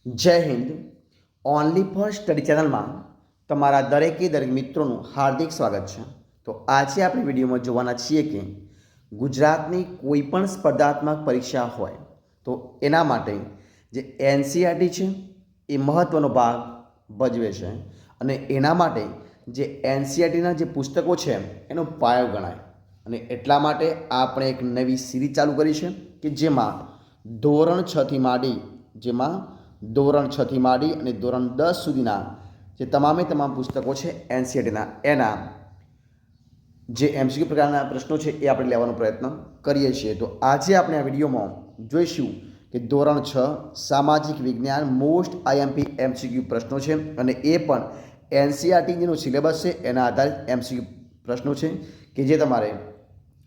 જય Hind. Only for study ચેનલમાં તમારા દરેક મિત્રોનું હાર્દિક સ્વાગત છે. તો આજે આપણે વિડીયોમાં જોવાના છીએ કે ગુજરાતની કોઈ પણ સ્પર્ધાત્મક પરીક્ષા હોય તો એના માટે જે એનસીઆરટી છે એ મહત્ત્વનો ભાગ ભજવે છે અને એના માટે જે એનસીઆરટીના જે પુસ્તકો છે એનો પાયો ગણાય. અને એટલા માટે આપણે એક નવી સિરીઝ ચાલુ કરી છે કે જેમાં ધોરણ 6 થી માંડી અને ધોરણ 10 સુધીના જે તમામ પુસ્તકો છે એનસીઆરટીના એના જે એમસીક્યુ પ્રકારના પ્રશ્નો છે એ આપણે લેવાનો પ્રયત્ન કરીએ છીએ. તો આજે આપણે આ વિડીયોમાં જોઈશું કે ધોરણ 6 સામાજિક વિજ્ઞાન મોસ્ટ આઈએમપી એમસીક્યુ પ્રશ્નો છે અને એ પણ એનસીઆરટી જેનો સિલેબસ છે એના આધારિત એમસીક્યુ પ્રશ્નો છે કે જે તમારે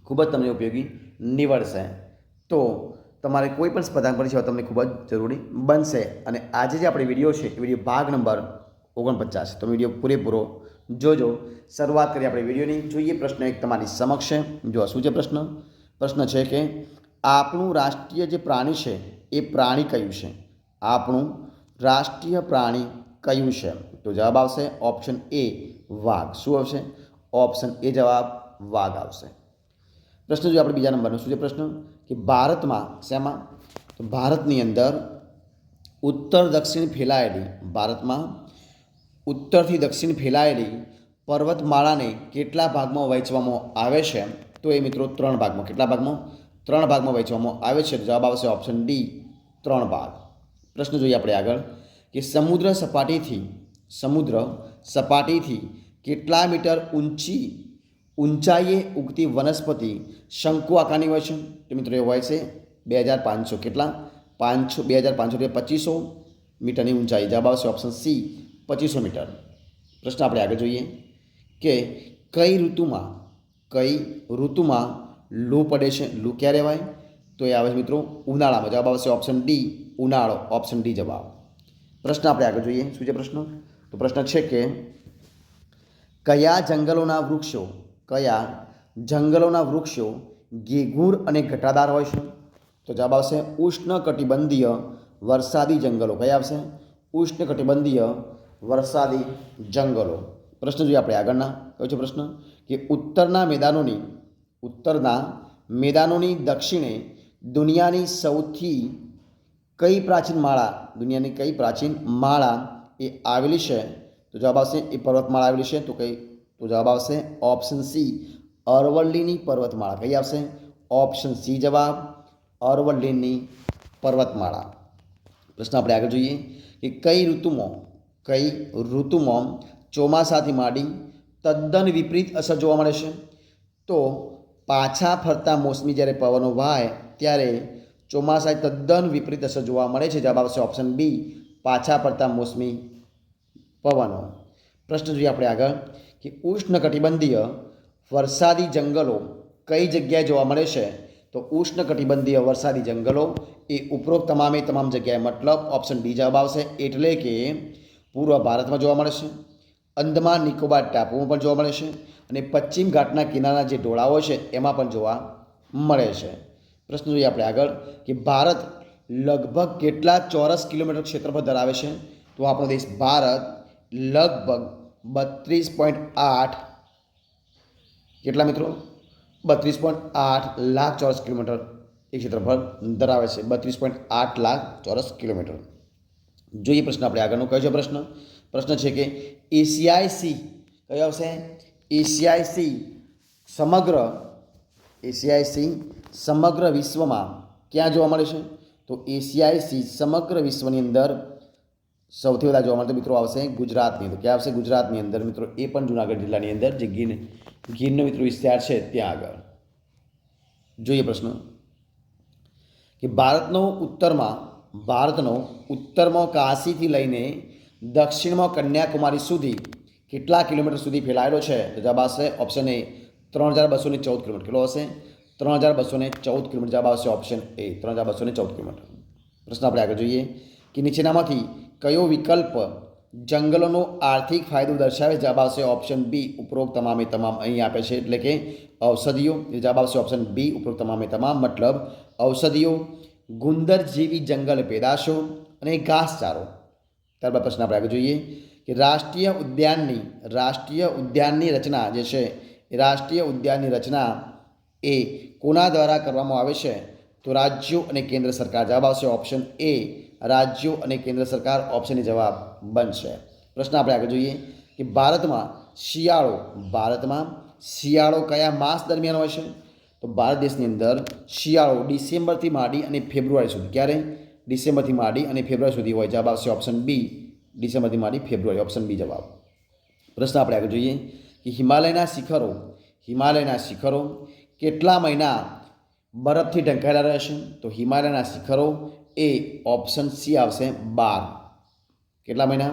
ખૂબ જ તમને ઉપયોગી નીવડશે. તો તમારે કોઈ પણ સ્પર્ધાત્મક પરીક્ષા તમને ખૂબ જ જરૂરી બનશે. અને આજે જે આપણે વિડીયો છે એ વિડીયો ભાગ નંબર 49. તો વિડીયો પૂરેપૂરો જોજો. શરૂઆત કરીએ આપણે વિડીયોની. જોઈએ પ્રશ્ન એક તમારી સમક્ષ છે. જો શું છે પ્રશ્ન છે કે આપણું રાષ્ટ્રીય જે પ્રાણી છે એ પ્રાણી કયું છે? આપણું રાષ્ટ્રીય પ્રાણી કયું છે? તો જવાબ આવશે ઓપ્શન એ વાઘ. શું આવશે? ઓપ્શન એ જવાબ વાઘ આવશે. પ્રશ્ન જો આપણે બીજા નંબરનો શું છે પ્રશ્ન કે ભારતમાં શેમાં? તો ભારતની અંદર ઉત્તર દક્ષિણ ફેલાયેલી ઉત્તરથી દક્ષિણ ફેલાયેલી પર્વતમાળાને કેટલા ભાગમાં વહેંચવામાં આવે છે? તો એ મિત્રો 3 ભાગમાં. કેટલા ભાગમાં? 3 ભાગમાં વહેંચવામાં આવે છે. જવાબ આવશે ઓપ્શન ડી 3 ભાગ. પ્રશ્ન જોઈએ આપણે આગળ કે સમુદ્ર સપાટીથી કેટલા મીટર ઊંચાઈએ ઉગતી વનસ્પતિ શંકુ આકારની હોય છે? તો મિત્રો એ હોય છે 2500. કેટલા? 2500 એટલે 2500 મીટરની ઊંચાઈ. જવાબ આવશે ઓપ્શન સી 2500 મીટર. પ્રશ્ન આપણે આગળ જોઈએ કે કઈ ઋતુમાં લૂ પડે છે? લૂ ક્યારે હોય? તો એ આવે છે મિત્રો ઉનાળામાં. જવાબ આવશે ઓપ્શન ડી ઉનાળો. ઓપ્શન ડી જવાબ. પ્રશ્ન આપણે આગળ જોઈએ. શું છે પ્રશ્ન? તો પ્રશ્ન છે કે કયા જંગલોના વૃક્ષો ગેગુર અને ઘટાદાર હોય છે? તો જવાબ આવશે ઉષ્ણકટિબંધીય વરસાદી જંગલો. કયા આવશે? ઉષ્ણકટિબંધીય વરસાદી જંગલો. પ્રશ્ન જોઈએ આપણે આગળના. કયો છે પ્રશ્ન કે ઉત્તરના મેદાનોની દક્ષિણે દુનિયાની કઈ પ્રાચીન માળા એ આવેલી છે? તો જવાબ આવશે એ પર્વતમાળા આવેલી છે. તો જવાબ આવશે ઓપ્શન સી અરવલ્લીની પર્વતમાળા. કઈ આવશે? ઓપ્શન સી જવાબ અરવલ્લીની પર્વતમાળા. પ્રશ્ન આપણે આગળ જોઈએ કે કઈ ઋતુમાં ચોમાસાથી માંડી તદ્દન વિપરીત અસર જોવા મળે છે? તો પાછા ફરતા મોસમી જ્યારે પવનો વાય ત્યારે ચોમાસાએ તદ્દન વિપરીત અસર જોવા મળે છે. જવાબ આવશે ઓપ્શન બી પાછા ફરતા મોસમી પવનો. પ્રશ્ન જોઈએ આપણે આગળ કે ઉષ્ણકટિબંધીય વરસાદી જંગલો કઈ જગ્યાએ જોવા મળે છે? તો ઉષ્ણકટિબંધીય વરસાદી જંગલો એ ઉપરોક્ત તમામ જગ્યાએ, મતલબ ઓપ્શન ડી જવાબ આવશે. એટલે કે પૂર્વ ભારતમાં જોવા મળે છે, અંદમાન નિકોબાર ટાપુમાં પણ જોવા મળે છે અને પશ્ચિમ ઘાટના કિનારાના જે ઢોળાવો છે એમાં પણ જોવા મળે છે. પ્રશ્ન જોઈએ આપણે આગળ કે ભારત લગભગ કેટલા ચોરસ કિલોમીટર ક્ષેત્રફળ ધરાવે છે? તો આપણો દેશ ભારત લગભગ 32.8 કેટલા મિત્રો? 32.8 લાખ ચોરસ કિલોમીટર એ ક્ષેત્રફળ ધરાવે છે. 32.8 લાખ ચોરસ કિલોમીટર. જોઈએ પ્રશ્ન આપણે આગળનો. કયો છે પ્રશ્ન છે કે એશિયાઈ સી કયો આવશે? એશિયાઈ સી સમગ્ર વિશ્વમાં ક્યાં જોવા મળે છે? તો એશિયાઈ સી સમગ્ર વિશ્વની અંદર સૌથી વધારે જોવા મળતો મિત્રો આવશે ગુજરાતની અંદર. ક્યાં આવશે? ગુજરાતની અંદર મિત્રો. એ પણ જુનાગઢ જિલ્લાની અંદર જે ગીરનો મિત્રો વિસ્તાર છે ત્યાં આગળ. જોઈએ પ્રશ્ન કે ભારતનો ઉત્તરમાં કાશીથી લઈને દક્ષિણમાં કન્યાકુમારી સુધી કેટલા કિલોમીટર સુધી ફેલાયેલો છે? તો જવાબ આવશે ઓપ્શન એ 3214 કિલોમીટર. કેટલો હશે? 3214 કિલોમીટર. જવાબ આવશે ઓપ્શન એ 3214 કિલોમીટર. પ્રશ્ન આપણે આગળ જોઈએ કે નીચેનામાંથી કયો વિકલ્પ જંગલોનો આર્થિક ફાયદો દર્શાવે? જવાબ આવશે ઓપ્શન બી ઉપરોક્ત તમામ અહીં આપે છે એટલે કે ઔષધિઓ. જવાબ આવશે ઓપ્શન બી ઉપરોક્ત તમામ મતલબ ઔષધિઓ, ગુંદર જેવી જંગલ પેદાશો, અને ઘાસચારો. ત્યારબાદ પ્રશ્ન આપણે આગળ જોઈએ કે રાષ્ટ્રીય ઉદ્યાનની રચના જે છે એ રાષ્ટ્રીય ઉદ્યાનની રચના એ કોના દ્વારા કરવામાં આવે છે? તો રાજ્યો અને કેન્દ્ર સરકાર. જવાબ આવશે ઓપ્શન એ, રાજ્યો અને કેન્દ્ર સરકાર. ઓપ્શનની જવાબ બનશે. પ્રશ્ન આપણે આગળ જોઈએ કે ભારતમાં શિયાળો કયા માસ દરમિયાન હોય છે? તો ભારત દેશની અંદર શિયાળો ડિસેમ્બરથી માંડી અને ફેબ્રુઆરી સુધી. ક્યારે? ડિસેમ્બરથી માંડી અને ફેબ્રુઆરી સુધી હોય. જવાબ આવશે ઓપ્શન બી, ડિસેમ્બરથી માંડી ફેબ્રુઆરી. ઓપ્શન બી જવાબ. પ્રશ્ન આપણે આગળ જોઈએ કે હિમાલયના શિખરો કેટલા મહિના બરફથી ઢંકાયેલા રહેશે? તો હિમાલયના શિખરો એ ઓપ્શન સી આવશે 12. કેટલા મહિના?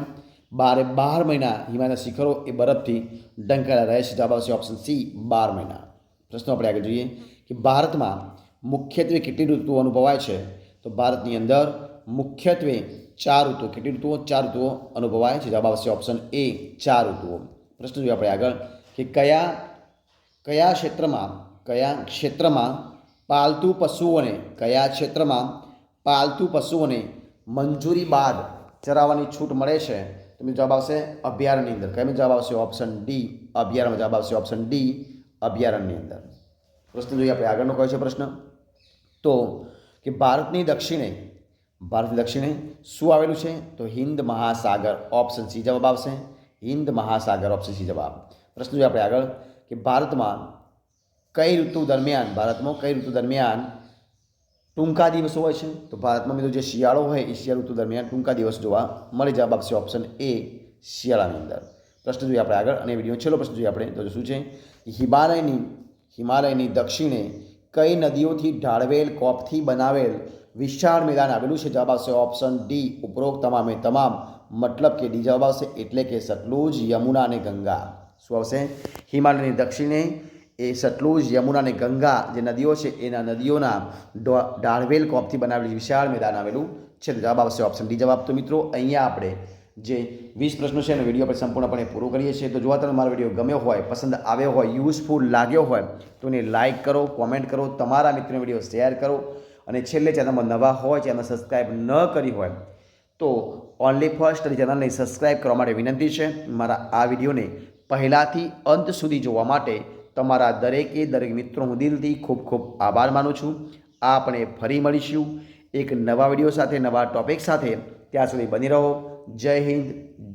12 મહિના હિમાલયના શિખરો એ બરફથી ઢંકાયેલા રહે છે. જવાબ આવશે ઓપ્શન સી, 12 મહિના. પ્રશ્નો આપણે આગળ જોઈએ કે ભારતમાં મુખ્યત્વે કેટલી ઋતુઓ અનુભવાય છે? તો ભારતની અંદર મુખ્યત્વે 4 ઋતુઓ. કેટલી ઋતુઓ? 4 ઋતુઓ અનુભવાય છે. જવાબ આવશે ઓપ્શન એ, 4 ઋતુઓ. પ્રશ્ન જોઈએ આપણે આગળ કે કયા ક્ષેત્રમાં પાલતુ પશુઓને મંજૂરી બાદ ચરાવવાની છૂટ મળે છે? તો જવાબ આવશે અભયારણ્યની અંદર. કયા જવાબ આવશે? ઓપ્શન ડી, અભયારણ્ય. જવાબ આવશે ઓપ્શન ડી, અભયારણ્યની અંદર. પ્રશ્ન જોઈએ આપણે આગળનો કયો છે પ્રશ્ન? તો કે ભારતની દક્ષિણે શું આવેલું છે? તો હિન્દ મહાસાગર. ઓપ્શન સી જવાબ આવશે, હિન્દ મહાસાગર. ઓપ્શન સી જવાબ. પ્રશ્ન જોઈએ આપણે આગળ કે ભારતમાં કઈ ઋતુ દરમિયાન ટૂંકા દિવસો હોય છે? તો ભારતમાં મિત્રો જે શિયાળો હોય એ શિયાળુ ઋતુ દરમિયાન ટૂંકા દિવસ જોવા મળે. જવાબ આપશે ઓપ્શન એ, શિયાળાની અંદર. પ્રશ્ન જોઈએ આપણે આગળ અને વિડીયો છેલ્લો પ્રશ્ન જોઈએ આપણે. તો શું છે? હિમાલયની દક્ષિણે કઈ નદીઓથી ઢાળવેલ કોપથી બનાવેલ વિશાળ મેદાન આવેલું છે? જવાબ આવશે ઓપ્શન ડી, ઉપરોક્ત તમામે તમામ. મતલબ કે ડી જવાબ આવશે, એટલે કે સતલુજ, યમુના અને ગંગા. શું આવશે? હિમાલયની દક્ષિણે એ સતલુજ, યમુના અને ગંગા જે નદીઓ છે એના નદીઓના ઢાળવેલ કોપથી બનાવેલું વિશાળ મેદાન આવેલું છે. જવાબ આવશે ઓપ્શન ડી જવાબ. તો મિત્રો અહીંયા આપણે જે 20 પ્રશ્નો છે એનો વિડીયો આપણે સંપૂર્ણપણે પૂરો કરીએ છીએ. તો જો તમને મારો વિડીયો ગમ્યો હોય, પસંદ આવ્યો હોય, યુઝફુલ લાગ્યો હોય તો એને લાઇક કરો, કોમેન્ટ કરો, તમારા મિત્રોને વિડીયો શેર કરો અને છેલ્લે ચેનલમાં નવા હોય, ચેનલ સબસ્ક્રાઈબ ન કરી હોય તો ઓનલી ફર્સ્ટ ચેનલને સબસ્ક્રાઈબ કરવા માટે વિનંતી છે. મારા આ વિડીયોને પહેલાંથી અંત સુધી જોવા માટે તમારા દરેક મિત્રો હું દિલથી ખૂબ ખૂબ આભાર માનું છું. આપણે ફરી મળીશું એક નવા વિડીયો સાથે, નવા ટોપિક સાથે. ત્યાં સુધી બની રહો. જય હિન્દ,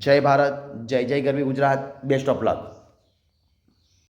જય ભારત, જય ગરવી ગુજરાત. Best of luck.